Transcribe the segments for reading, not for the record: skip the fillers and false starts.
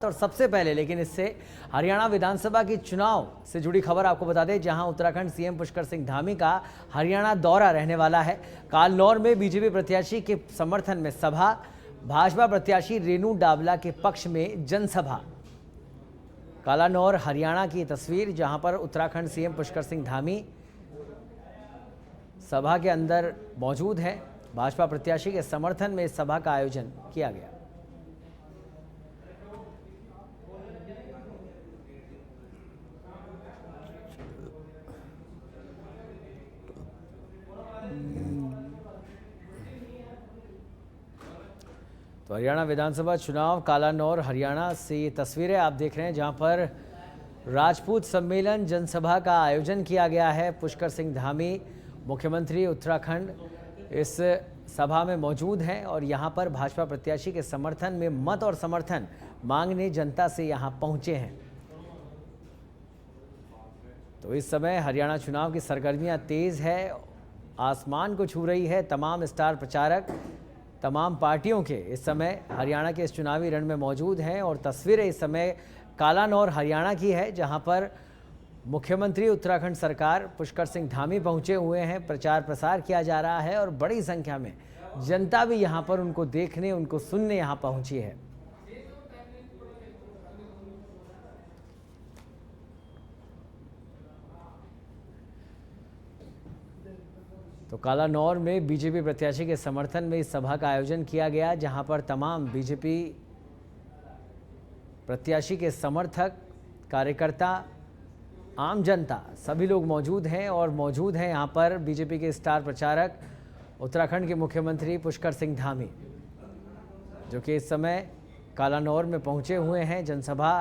और सबसे पहले लेकिन इससे हरियाणा विधानसभा की चुनाव से जुड़ी खबर आपको बता दें, जहां उत्तराखंड सीएम पुष्कर सिंह धामी का हरियाणा दौरा रहने वाला है। कालनौर में बीजेपी प्रत्याशी के समर्थन में सभा, भाजपा प्रत्याशी रेणु डाबला के पक्ष में जनसभा। कालानौर हरियाणा की तस्वीर, जहां पर उत्तराखंड सीएम पुष्कर सिंह धामी सभा के अंदर मौजूद है। भाजपा प्रत्याशी के समर्थन में इस सभा का आयोजन किया गया। तो हरियाणा विधानसभा चुनाव, कालानौर हरियाणा से ये तस्वीरें आप देख रहे हैं, जहां पर राजपूत सम्मेलन जनसभा का आयोजन किया गया है। पुष्कर सिंह धामी मुख्यमंत्री उत्तराखंड इस सभा में मौजूद हैं और यहां पर भाजपा प्रत्याशी के समर्थन में मत और समर्थन मांगने जनता से यहां पहुंचे हैं। तो इस समय हरियाणा चुनाव की सरगर्मियां तेज है, आसमान को छू रही है। तमाम स्टार प्रचारक तमाम पार्टियों के इस समय हरियाणा के इस चुनावी रण में मौजूद हैं और तस्वीरें इस समय कालानौर हरियाणा की है, जहां पर मुख्यमंत्री उत्तराखंड सरकार पुष्कर सिंह धामी पहुंचे हुए हैं। प्रचार प्रसार किया जा रहा है और बड़ी संख्या में जनता भी यहां पर उनको देखने, उनको सुनने यहां पहुंची है। तो कालानौर में बीजेपी प्रत्याशी के समर्थन में इस सभा का आयोजन किया गया, जहां पर तमाम बीजेपी प्रत्याशी के समर्थक, कार्यकर्ता, आम जनता सभी लोग मौजूद हैं और मौजूद हैं यहां पर बीजेपी के स्टार प्रचारक उत्तराखंड के मुख्यमंत्री पुष्कर सिंह धामी, जो कि इस समय कालानौर में पहुंचे हुए हैं, जनसभा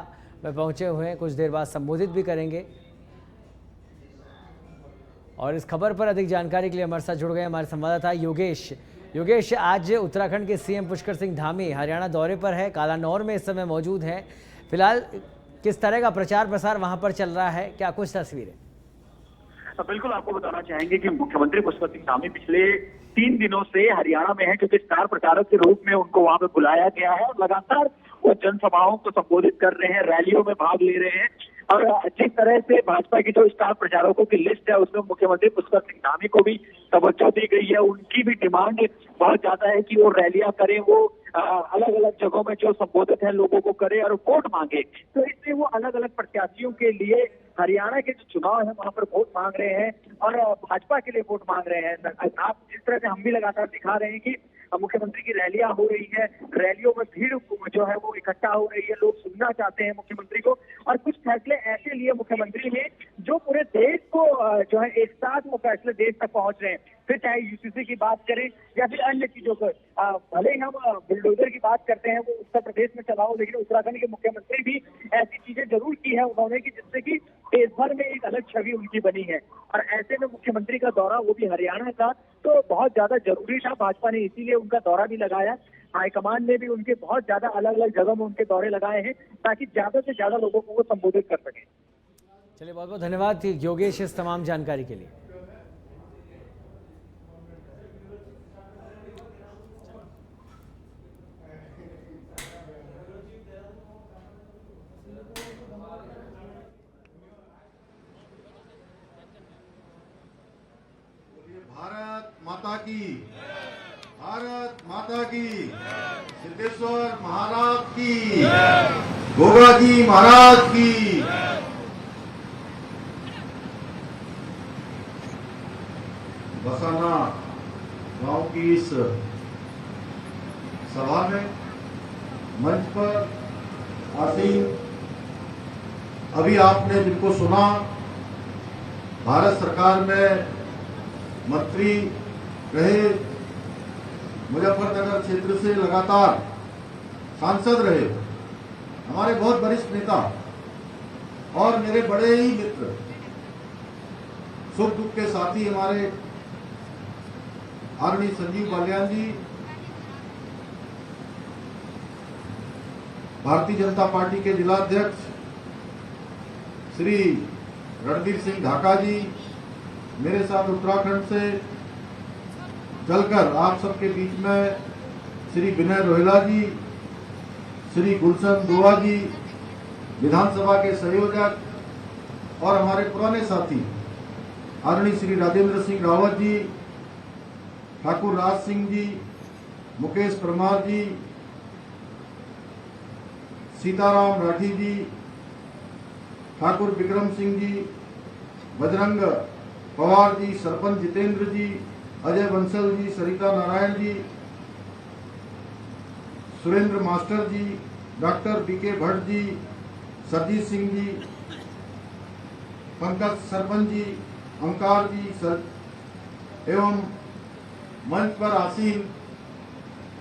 में पहुंचे हुए हैं। कुछ देर बाद संबोधित भी करेंगे। और इस खबर पर अधिक जानकारी के लिए हमारे साथ जुड़ गए हमारे संवाददाता योगेश। आज उत्तराखंड के सीएम पुष्कर सिंह धामी हरियाणा दौरे पर है, कालानौर में इस समय मौजूद हैं। फिलहाल किस तरह का प्रचार प्रसार वहां पर चल रहा है, क्या कुछ तस्वीरें? बिल्कुल, आपको बताना चाहेंगे कि मुख्यमंत्री पुष्कर सिंह धामी पिछले 3 दिनों से हरियाणा में है, क्योंकि स्टार प्रचारक के रूप में उनको वहां पे बुलाया गया है और लगातार वो जनसभाओं को संबोधित कर रहे हैं, रैलियों में भाग ले रहे हैं। और जिस तरह से भाजपा की जो स्टार प्रचारकों की लिस्ट है, उसमें मुख्यमंत्री पुष्कर सिंह धामी को भी तवज्जो दी गई है। उनकी भी डिमांड बहुत ज्यादा है कि वो रैलियां करें, वो अलग अलग जगहों में जो संबोधित है लोगों को करे और वोट मांगे। तो इसलिए वो अलग अलग प्रत्याशियों के लिए हरियाणा के जो चुनाव है वहां पर वोट मांग रहे हैं और भाजपा के लिए वोट मांग रहे हैं। आप जिस तरह से हम भी लगातार दिखा रहे हैं कि मुख्यमंत्री की रैलियां हो रही है, रैलियों में भीड़ जो है वो इकट्ठा हो रही है, लोग सुनना चाहते हैं मुख्यमंत्री को। और कुछ फैसले ऐसे लिए मुख्यमंत्री ने जो पूरे देश को जो है एक साथ वो फैसले देश तक पहुंच रहे हैं। फिर चाहे यूसीसी की बात करें या फिर अन्य चीजों पर, भले ही हम बुलडोजर की बात करते हैं वो उत्तर प्रदेश में चलाओ, लेकिन उत्तराखंड के मुख्यमंत्री भी ऐसी चीजें जरूर की है उन्होंने कि जिससे कि देश भर में एक अलग छवि उनकी बनी है। और ऐसे में मुख्यमंत्री का दौरा, वो भी हरियाणा का, तो बहुत ज्यादा जरूरी था। भाजपा ने इसीलिए उनका दौरा भी लगाया। हाईकमान ने भी उनके बहुत ज्यादा अलग अलग जगह में उनके दौरे लगाए हैं ताकि ज्यादा से ज्यादा लोगों को वो संबोधित कर सके। चलिए, बहुत बहुत धन्यवाद योगेश इस तमाम जानकारी के लिए। भारत माता की, भारत माता की, सिद्धेश्वर महाराज की, गोगा जी महाराज की। बसाना गांव की इस सभा में मंच पर आसीन अभी आपने जिनको सुना, भारत सरकार में मंत्री रहे, मुजफ्फरनगर क्षेत्र से लगातार सांसद रहे, हमारे बहुत वरिष्ठ नेता और मेरे बड़े ही मित्र, सुख दुख के साथी हमारे आदरणीय संजीव बालियान जी, भारतीय जनता पार्टी के जिलाध्यक्ष श्री रणधीर सिंह ढाका जी, मेरे साथ उत्तराखंड से चलकर आप सबके बीच में श्री विनय रोहिला जी, श्री गुलशन दुआ जी, विधानसभा के संयोजक और हमारे पुराने साथी आदरणीय श्री राजेंद्र सिंह रावत जी, ठाकुर राज सिंह जी, मुकेश परमार जी, सीताराम राठी जी, ठाकुर विक्रम सिंह जी, बजरंग पवार जी, सरपंच जितेंद्र जी, अजय बंसल जी, सरिता नारायण जी, सुरेंद्र मास्टर जी, डॉक्टर बीके भट्ट जी, सरजीत सिंह जी, पंकज सरपंच जी, ओंकार जी एवं मंच पर आसीन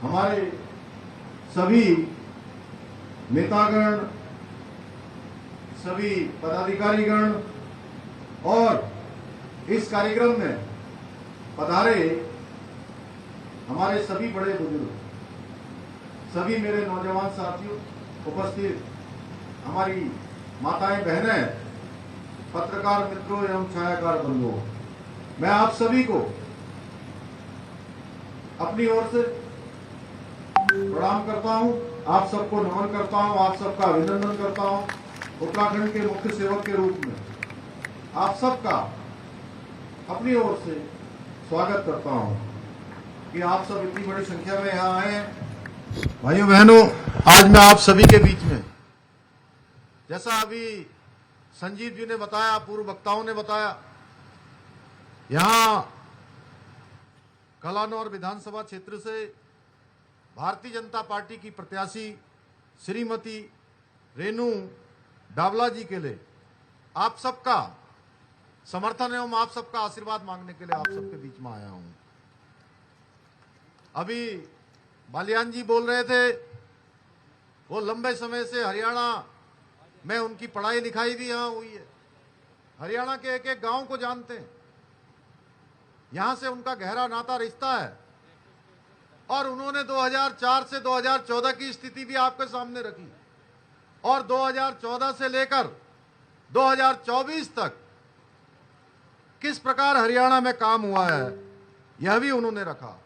हमारे सभी नेतागण, सभी पदाधिकारीगण और इस कार्यक्रम में पधारे हमारे सभी बड़े बुजुर्ग, सभी मेरे नौजवान साथियों, उपस्थित हमारी माताएं, बहनें, पत्रकार मित्रों एवं छायाकार बंधुओं, मैं आप सभी को अपनी ओर से प्रणाम करता हूं, आप सबको नमन करता हूं, आप सबका अभिनंदन करता हूं। उत्तराखंड के मुख्य सेवक के रूप में आप सबका अपनी ओर से स्वागत करता हूं कि आप सब इतनी बड़ी संख्या में यहाँ आए हैं। भाइयों बहनों, आज मैं आप सभी के बीच में, जैसा अभी संजीव जी ने बताया, पूर्व वक्ताओं ने बताया, यहां कलानौर विधानसभा क्षेत्र से भारतीय जनता पार्टी की प्रत्याशी श्रीमती रेनू डावला जी के लिए आप सबका समर्थन एवं आप सबका आशीर्वाद मांगने के लिए आप सबके बीच में आया हूं। अभी बालियान जी बोल रहे थे, वो लंबे समय से हरियाणा में उनकी पढ़ाई लिखाई भी यहां हुई है, हरियाणा के एक एक गांव को जानते हैं, यहां से उनका गहरा नाता रिश्ता है और उन्होंने 2004 से 2014 की स्थिति भी आपके सामने रखी और 2014 से लेकर 2024 तक किस प्रकार हरियाणा में काम हुआ है यह भी उन्होंने रखा।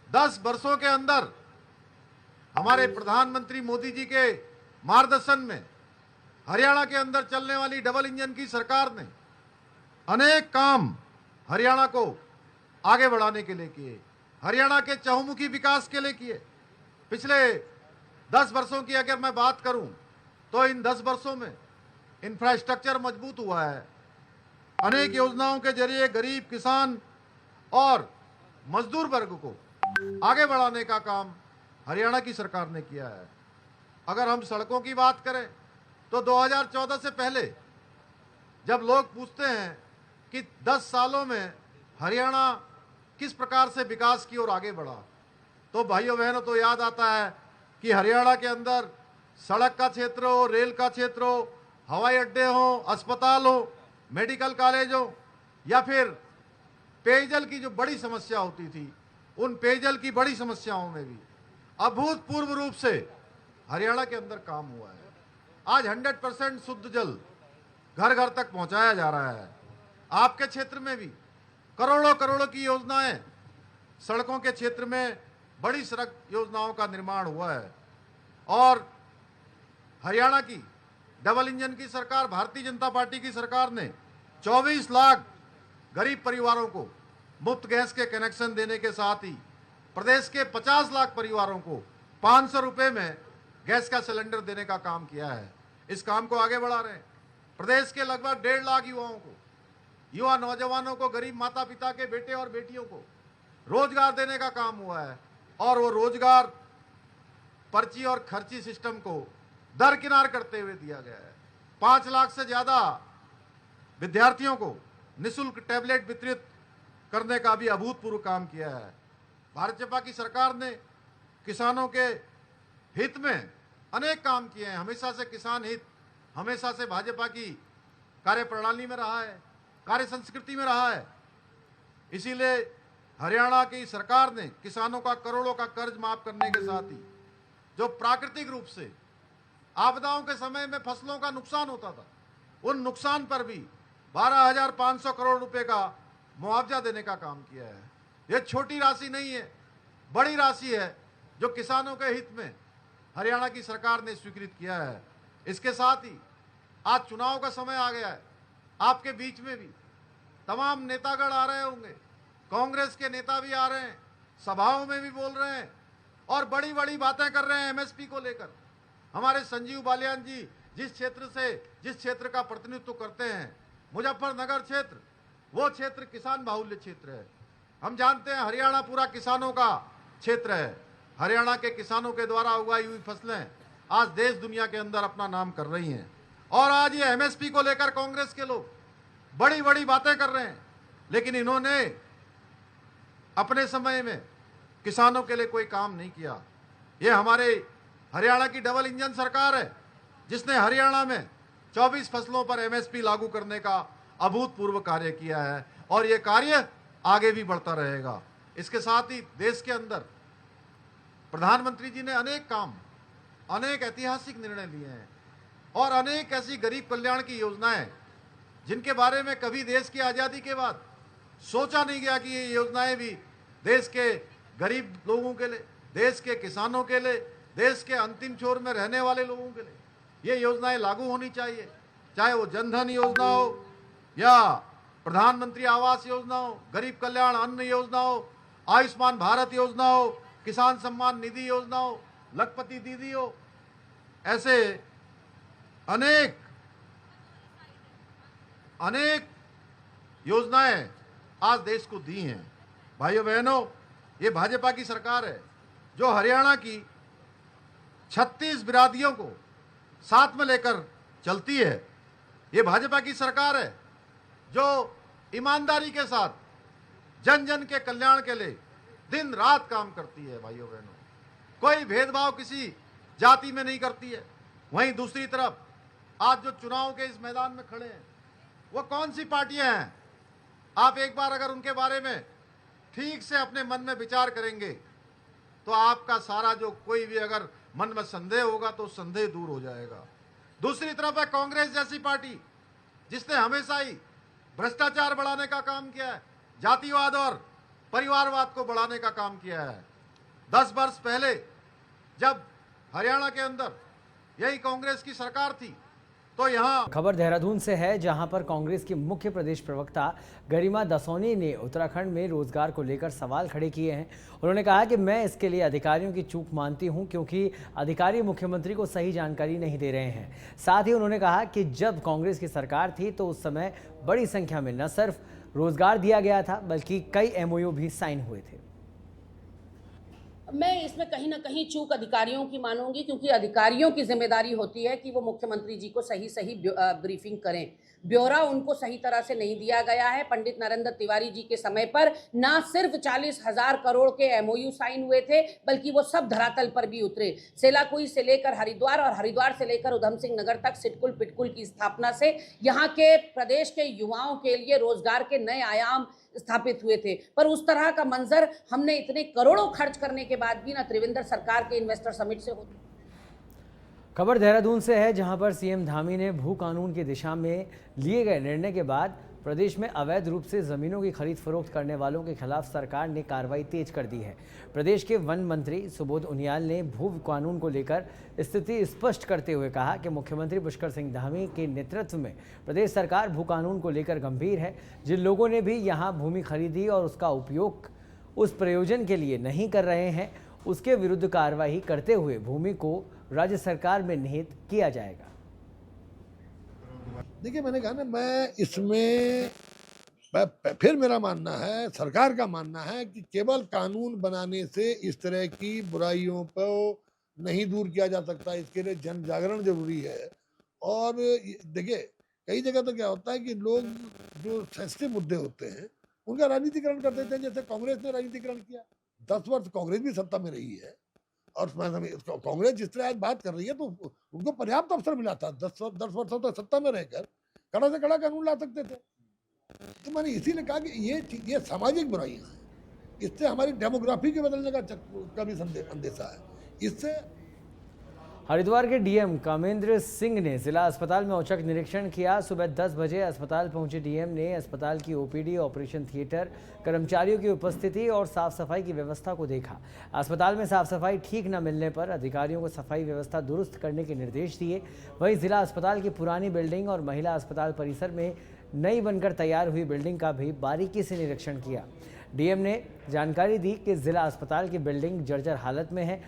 10 वर्षों के अंदर हमारे प्रधानमंत्री मोदी जी के मार्गदर्शन में हरियाणा के अंदर चलने वाली डबल इंजन की सरकार ने अनेक काम हरियाणा को आगे बढ़ाने के लिए किए, हरियाणा के चहुमुखी विकास के लिए किए। पिछले 10 वर्षों की अगर मैं बात करूं तो इन 10 वर्षों में इंफ्रास्ट्रक्चर मजबूत हुआ है, अनेक योजनाओं के जरिए गरीब किसान और मजदूर वर्ग को आगे बढ़ाने का काम हरियाणा की सरकार ने किया है। अगर हम सड़कों की बात करें तो 2014 से पहले जब लोग पूछते हैं कि 10 सालों में हरियाणा किस प्रकार से विकास की ओर आगे बढ़ा, तो भाइयों बहनों तो याद आता है कि हरियाणा के अंदर सड़क का क्षेत्र हो, रेल का क्षेत्र हो, हवाई अड्डे हो, अस्पताल हो, मेडिकल कॉलेज हो या फिर पेयजल की जो बड़ी समस्या होती थी, उन पेयजल की बड़ी समस्याओं में भी अभूतपूर्व रूप से हरियाणा के अंदर काम हुआ है। आज 100% शुद्ध जल घर घर तक पहुंचाया जा रहा है। आपके क्षेत्र में भी करोड़ों करोड़ों की योजनाएं, सड़कों के क्षेत्र में बड़ी सड़क योजनाओं का निर्माण हुआ है और हरियाणा की डबल इंजन की सरकार, भारतीय जनता पार्टी की सरकार ने 24 लाख गरीब परिवारों को मुफ्त गैस के कनेक्शन देने के साथ ही प्रदेश के 50 लाख परिवारों को 500 रुपए में गैस का सिलेंडर देने का काम किया है। इस काम को आगे बढ़ा रहे हैं। प्रदेश के लगभग 1.5 लाख युवाओं को, युवा नौजवानों को, गरीब माता पिता के बेटे और बेटियों को रोजगार देने का काम हुआ है और वो रोजगार पर्ची और खर्ची सिस्टम को दरकिनार करते हुए दिया गया है। 5 लाख से ज्यादा विद्यार्थियों को निःशुल्क टैबलेट वितरित करने का भी अभूतपूर्व काम किया है। भारतीय जनता की सरकार ने किसानों के हित में अनेक काम किए हैं। हमेशा से किसान हित हमेशा से भाजपा की कार्यप्रणाली में रहा है, कार्य संस्कृति में रहा है। इसीलिए हरियाणा की सरकार ने किसानों का करोड़ों का कर्ज माफ करने के साथ ही जो प्राकृतिक रूप से आपदाओं के समय में फसलों का नुकसान होता था, उन नुकसान पर भी 12,500 करोड़ रुपए का मुआवजा देने का काम किया है। यह छोटी राशि नहीं है, बड़ी राशि है जो किसानों के हित में हरियाणा की सरकार ने स्वीकृत किया है। इसके साथ ही आज चुनाव का समय आ गया है। आपके बीच में भी तमाम नेतागण आ रहे होंगे, कांग्रेस के नेता भी आ रहे हैं, सभाओं में भी बोल रहे हैं और बड़ी बड़ी बातें कर रहे हैं एमएसपी को लेकर। हमारे संजीव बालियान जी जिस क्षेत्र का प्रतिनिधित्व करते हैं, मुजफ्फरनगर क्षेत्र, वो क्षेत्र किसान बाहुल्य क्षेत्र है। हम जानते हैं हरियाणा पूरा किसानों का क्षेत्र है। हरियाणा के किसानों के द्वारा उगाई हुई फसलें आज देश दुनिया के अंदर अपना नाम कर रही हैं। और आज ये एमएसपी को लेकर कांग्रेस के लोग बड़ी बड़ी बातें कर रहे हैं, लेकिन इन्होंने अपने समय में किसानों के लिए कोई काम नहीं किया। ये हमारे हरियाणा की डबल इंजन सरकार है जिसने हरियाणा में 24 फसलों पर एमएसपी लागू करने का अभूतपूर्व कार्य किया है और ये कार्य आगे भी बढ़ता रहेगा। इसके साथ ही देश के अंदर प्रधानमंत्री जी ने अनेक ऐतिहासिक निर्णय लिए हैं और अनेक ऐसी गरीब कल्याण की योजनाएं जिनके बारे में कभी देश की आज़ादी के बाद सोचा नहीं गया कि ये योजनाएं भी देश के गरीब लोगों के लिए, देश के किसानों के लिए, देश के अंतिम छोर में रहने वाले लोगों के लिए ये योजनाएं लागू होनी चाहिए। चाहे वो जनधन योजना हो या प्रधानमंत्री आवास योजना हो, गरीब कल्याण अन्न योजना हो, आयुष्मान भारत योजना हो, किसान सम्मान निधि योजना हो, लखपति दीदी हो, ऐसे अनेक योजनाएं आज देश को दी हैं। भाइयों बहनों, ये भाजपा की सरकार है जो हरियाणा की 36 बिरादरियों को साथ में लेकर चलती है। ये भाजपा की सरकार है जो ईमानदारी के साथ जन जन के कल्याण के लिए दिन रात काम करती है। भाइयों बहनों, कोई भेदभाव किसी जाति में नहीं करती है। वहीं दूसरी तरफ आज जो चुनाव के इस मैदान में खड़े हैं वो कौन सी पार्टियां हैं? आप एक बार अगर उनके बारे में ठीक से अपने मन में विचार करेंगे तो आपका सारा जो कोई भी अगर मन में संदेह होगा तो संदेह दूर हो जाएगा। दूसरी तरफ है कांग्रेस जैसी पार्टी जिसने हमेशा ही भ्रष्टाचार बढ़ाने का काम किया है, जातिवाद और परिवारवाद को बढ़ाने का काम किया है। 10 वर्ष पहले जब हरियाणा के अंदर यही कांग्रेस की सरकार थी तो यहाँ खबर देहरादून से है, जहां पर कांग्रेस की मुख्य प्रदेश प्रवक्ता गरिमा दसौनी ने उत्तराखंड में रोजगार को लेकर सवाल खड़े किए हैं। उन्होंने कहा कि मैं इसके लिए अधिकारियों की चूक मानती हूं क्योंकि अधिकारी मुख्यमंत्री को सही जानकारी नहीं दे रहे हैं। साथ ही उन्होंने कहा कि जब कांग्रेस की सरकार थी तो उस समय बड़ी संख्या में न सिर्फ रोजगार दिया गया था बल्कि कई MOU भी साइन हुए थे। मैं इसमें कहीं ना कहीं चूक अधिकारियों की मानूंगी, क्योंकि अधिकारियों की जिम्मेदारी होती है कि वो मुख्यमंत्री जी को सही ब्रीफिंग करें। ब्यौरा उनको सही तरह से नहीं दिया गया है। पंडित नरेंद्र तिवारी जी के समय पर ना सिर्फ 40,000 करोड़ के MOU साइन हुए थे बल्कि वो सब धरातल पर भी उतरे। सेलाकुई से लेकर हरिद्वार और हरिद्वार से लेकर उधम सिंह नगर तक सिटकुल पिटकुल की स्थापना से यहाँ के प्रदेश के युवाओं के लिए रोजगार के नए आयाम स्थापित हुए थे। पर उस तरह का मंजर हमने इतने करोड़ों खर्च करने के बाद भी ना त्रिवेंद्र सरकार के इन्वेस्टर समिट से होती। खबर देहरादून से है, जहां पर CM धामी ने भू कानून की दिशा में लिए गए निर्णय के बाद प्रदेश में अवैध रूप से जमीनों की खरीद फरोख्त करने वालों के खिलाफ सरकार ने कार्रवाई तेज कर दी है। प्रदेश के वन मंत्री सुबोध उनियाल ने भू कानून को लेकर स्थिति स्पष्ट करते हुए कहा कि मुख्यमंत्री पुष्कर सिंह धामी के नेतृत्व में प्रदेश सरकार भू कानून को लेकर गंभीर है। जिन लोगों ने भी यहाँ भूमि खरीदी और उसका उपयोग उस प्रयोजन के लिए नहीं कर रहे हैं उसके विरुद्ध कार्रवाई करते हुए भूमि को राज्य सरकार में निहित किया जाएगा। देखिए, मैंने कहा ना, मैं इसमें फिर मेरा मानना है, सरकार का मानना है कि केवल कानून बनाने से इस तरह की बुराइयों को नहीं दूर किया जा सकता। इसके लिए जन जागरण जरूरी है। और देखिए, कई जगह तो क्या होता है कि लोग जो सेंसिटिव मुद्दे होते हैं उनका राजनीतिकरण कर देते हैं, जैसे कांग्रेस ने राजनीतिकरण किया। 10 वर्ष कांग्रेस भी सत्ता में रही है और कांग्रेस जिस तरह आज बात कर रही है तो उनको पर्याप्त अवसर मिला था। 10 वर्षों तक सत्ता में रहकर कड़ा से कड़ा कानून ला सकते थे। तो मैंने इसीलिए कहा कि ये सामाजिक बुराइयां हैं, इससे हमारी डेमोग्राफी के बदलने का भी अंदेशा है। इससे हरिद्वार के डीएम कामेंद्र सिंह ने जिला अस्पताल में औचक निरीक्षण किया। सुबह 10 बजे अस्पताल पहुंचे डीएम ने अस्पताल की ओपीडी, ऑपरेशन थिएटर, कर्मचारियों की उपस्थिति और साफ सफाई की व्यवस्था को देखा। अस्पताल में साफ सफाई ठीक न मिलने पर अधिकारियों को सफाई व्यवस्था दुरुस्त करने के निर्देश दिए। वहीं जिला अस्पताल की पुरानी बिल्डिंग और महिला अस्पताल परिसर में नई बनकर तैयार हुई बिल्डिंग का भी बारीकी से निरीक्षण किया। डीएम ने जानकारी दी कि जिला अस्पताल की बिल्डिंग जर्जर हालत में है।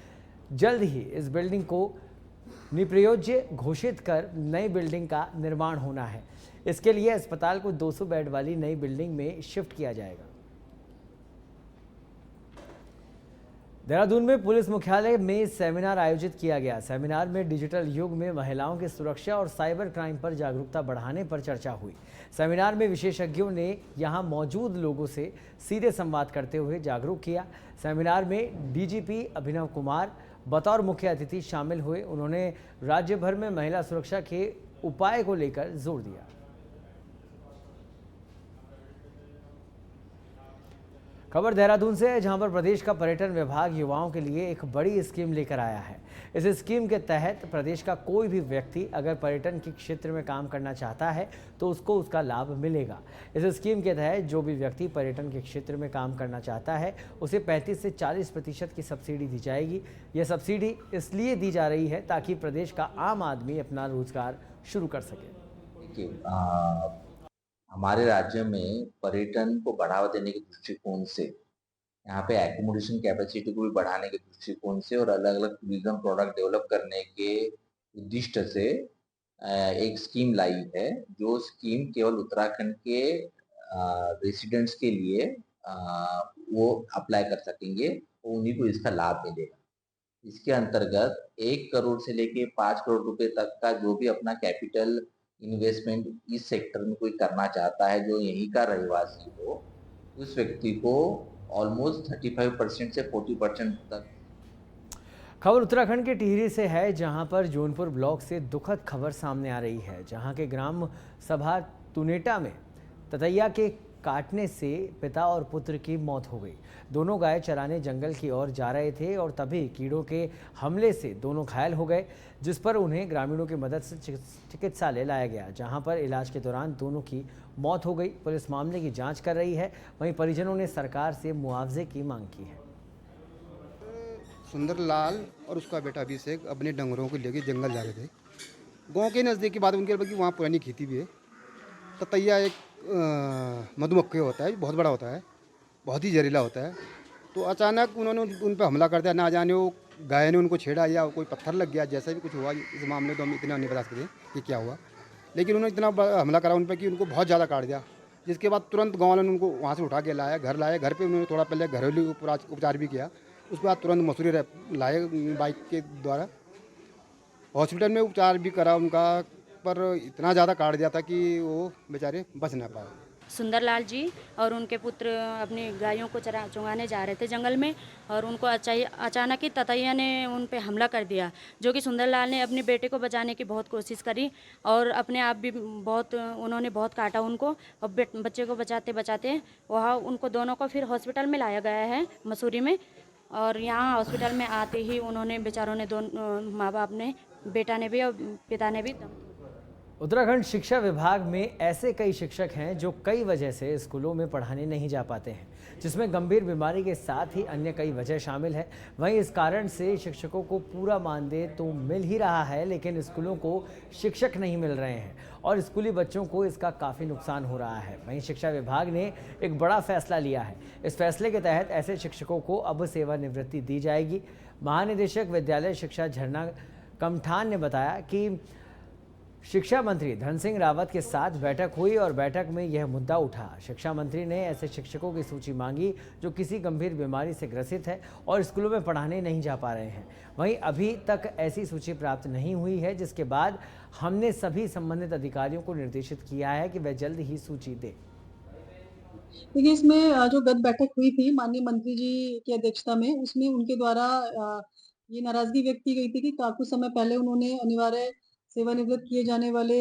जल्द ही इस बिल्डिंग को निप्रयोज्य घोषित कर नई बिल्डिंग का निर्माण होना है। इसके लिए अस्पताल को 200 बेड वाली नई बिल्डिंग में शिफ्ट किया जाएगा। देहरादून में पुलिस मुख्यालय में सेमिनार आयोजित किया गया। सेमिनार में डिजिटल युग में महिलाओं की सुरक्षा और साइबर क्राइम पर जागरूकता बढ़ाने पर चर्चा हुई। सेमिनार में विशेषज्ञों ने यहां मौजूद लोगों से सीधे संवाद करते हुए जागरूक किया। सेमिनार में डीजीपी अभिनव कुमार बतौर मुख्य अतिथि शामिल हुए। उन्होंने राज्य भर में महिला सुरक्षा के उपाय को लेकर जोर दिया। खबर देहरादून से है, जहां पर प्रदेश का पर्यटन विभाग युवाओं के लिए एक बड़ी स्कीम लेकर आया है। इस स्कीम के तहत प्रदेश का कोई भी व्यक्ति अगर पर्यटन के क्षेत्र में काम करना चाहता है तो उसको उसका लाभ मिलेगा। इस स्कीम के तहत जो भी व्यक्ति पर्यटन के क्षेत्र में काम करना चाहता है उसे 35 से 40% की सब्सिडी दी जाएगी। यह सब्सिडी इसलिए दी जा रही है ताकि प्रदेश का आम आदमी अपना रोजगार शुरू कर सके। हमारे राज्य में पर्यटन को बढ़ावा देने के दृष्टिकोण से, यहाँ पे एकोमोडेशन कैपेसिटी को भी बढ़ाने के दृष्टिकोण से और अलग अलग टूरिज्म प्रोडक्ट डेवलप करने के उद्देश्य से एक स्कीम लाई है। जो स्कीम केवल उत्तराखंड के रेसिडेंट्स के लिए वो अप्लाई कर सकेंगे, तो उन्हीं को इसका लाभ मिलेगा। इसके अंतर्गत 1 करोड़ से लेके 5 करोड़ रुपए तक का जो भी अपना कैपिटल इन्वेस्टमेंट इस सेक्टर में कोई करना चाहता है, जो यहीं का रहवासी हो, उस व्यक्ति को ऑलमोस्ट 35% से 40% तक। खबर उत्तराखंड के टिहरी से है, जहां पर जौनपुर ब्लॉक से दुखद खबर सामने आ रही है। जहां के ग्राम सभा तुनेटा में ततैया के काटने से पिता और पुत्र की मौत हो गई। दोनों गाय चराने जंगल की ओर जा रहे थे और तभी कीड़ों के हमले से दोनों घायल हो गए, जिस पर उन्हें ग्रामीणों की मदद से चिकित्सालय लाया गया, जहां पर इलाज के दौरान दोनों की मौत हो गई। पुलिस मामले की जांच कर रही है। वहीं परिजनों ने सरकार से मुआवजे की मांग की है। सुंदरलाल और उसका बेटा अभिषेक अपने डंगरों को लेकर जंगल जा रहे थे। गांव के नज़दीक की बात उनके बल्कि वहाँ पुरानी खेती भी है। ततैया एक मधुमक्खी होता है, बहुत बड़ा होता है, बहुत ही जहरीला होता है। तो अचानक उन्होंने उन पर हमला कर दिया। ना जाने वो गाय ने उनको छेड़ा या कोई पत्थर लग गया, जैसा भी कुछ हुआ। इस मामले तो हम इतना नहीं बता सकते कि क्या हुआ, लेकिन उन्होंने इतना हमला करा उन पर कि उनको बहुत ज़्यादा काट दिया। जिसके बाद तुरंत गाँव वालों ने उनको वहाँ से उठा के लाया, घर लाए। घर पर उन्होंने थोड़ा पहले घरेलू उपचार भी किया। उसके बाद तुरंत मसूरी लाए बाइक के द्वारा। हॉस्पिटल में उपचार भी करा उनका, पर इतना ज़्यादा काट दिया था कि वो बेचारे बच ना पाए। सुंदरलाल जी और उनके पुत्र अपनी गायों को चुगाने जा रहे थे जंगल में, और उनको अचानक ही ततैया ने उन पे हमला कर दिया। जो कि सुंदरलाल ने अपने बेटे को बचाने की बहुत कोशिश करी और अपने आप भी उन्होंने बहुत काटा उनको। और बच्चे को बचाते बचाते वहाँ उनको दोनों को फिर हॉस्पिटल में लाया गया है मसूरी में। और यहाँ हॉस्पिटल में आते ही उन्होंने बेचारों ने दोनों माँ बाप ने, बेटा ने भी और पिता ने भी। उत्तराखंड शिक्षा विभाग में ऐसे कई शिक्षक हैं जो कई वजह से स्कूलों में पढ़ाने नहीं जा पाते हैं, जिसमें गंभीर बीमारी के साथ ही अन्य कई वजह शामिल है। वहीं इस कारण से शिक्षकों को पूरा मानदेय तो मिल ही रहा है, लेकिन स्कूलों को शिक्षक नहीं मिल रहे हैं और स्कूली बच्चों को इसका काफ़ी नुकसान हो रहा है। वहीं शिक्षा विभाग ने एक बड़ा फैसला लिया है। इस फैसले के तहत ऐसे शिक्षकों को अब सेवानिवृत्ति दी जाएगी। महानिदेशक विद्यालय शिक्षा झरना कमठान ने बताया कि शिक्षा मंत्री धन सिंह रावत के साथ बैठक हुई और बैठक में यह मुद्दा उठा। शिक्षा मंत्री ने ऐसे शिक्षकों की सूची मांगी जो किसी गंभीर बीमारी से ग्रसित है और स्कूलों में पढ़ाने नहीं जा पा रहे हैं। वहीं अभी तक ऐसी सूची प्राप्त नहीं हुई है, जिसके बाद हमने सभी संबंधित अधिकारियों को निर्देशित किया है कि वह जल्द ही सूची दें। देखिए, इसमें जो गत बैठक हुई थी माननीय मंत्री जी की अध्यक्षता में, उसमें उनके द्वारा ये नाराजगी व्यक्त की गई थी कि कुछ समय पहले उन्होंने अनिवार्य सेवानिवृत्त किए जाने वाले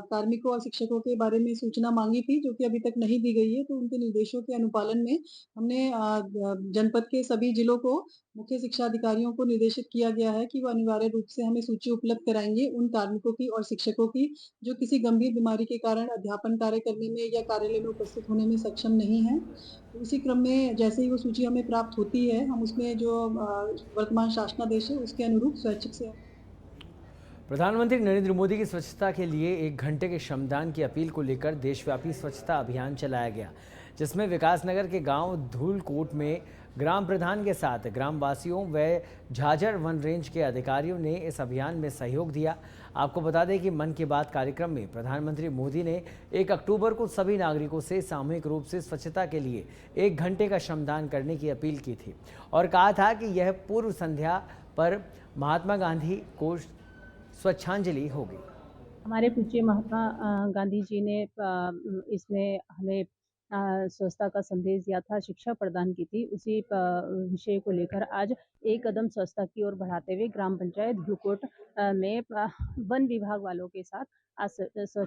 कार्मिकों और शिक्षकों के बारे में सूचना मांगी थी, जो कि अभी तक नहीं दी गई है। तो उनके निर्देशों के अनुपालन में हमने जनपद के सभी जिलों को मुख्य शिक्षा अधिकारियों को निर्देशित किया गया है कि वो अनिवार्य रूप से हमें सूची उपलब्ध कराएंगे उन कार्मिकों की और शिक्षकों की जो किसी गंभीर बीमारी के कारण अध्यापन कार्य करने में या कार्यालय में उपस्थित होने में सक्षम नहीं है। तो इसी क्रम में जैसे ही वो सूची हमें प्राप्त होती है, हम उसमें जो वर्तमान शासनादेश है उसके अनुरूप स्वैच्छिक से प्रधानमंत्री नरेंद्र मोदी की स्वच्छता के लिए 1 घंटे के श्रमदान की अपील को लेकर देशव्यापी स्वच्छता अभियान चलाया गया, जिसमें विकासनगर के गांव धूलकोट में ग्राम प्रधान के साथ ग्रामवासियों व झाझर वन रेंज के अधिकारियों ने इस अभियान में सहयोग दिया। आपको बता दें कि मन की बात कार्यक्रम में प्रधानमंत्री मोदी ने 1 अक्टूबर को सभी नागरिकों से सामूहिक रूप से स्वच्छता के लिए 1 घंटे का श्रमदान करने की अपील की थी और कहा था कि यह पूर्व संध्या पर महात्मा गांधी को स्वच्छांजलि होगी। हमारे पूज्य महात्मा गांधी जी ने इसमें हमें स्वच्छता का संदेश दिया था, शिक्षा प्रदान की थी। उसी विषय को लेकर आज एक कदम स्वच्छता की ओर बढ़ाते हुए ग्राम पंचायत धूलकोट में वन विभाग वालों के साथ आज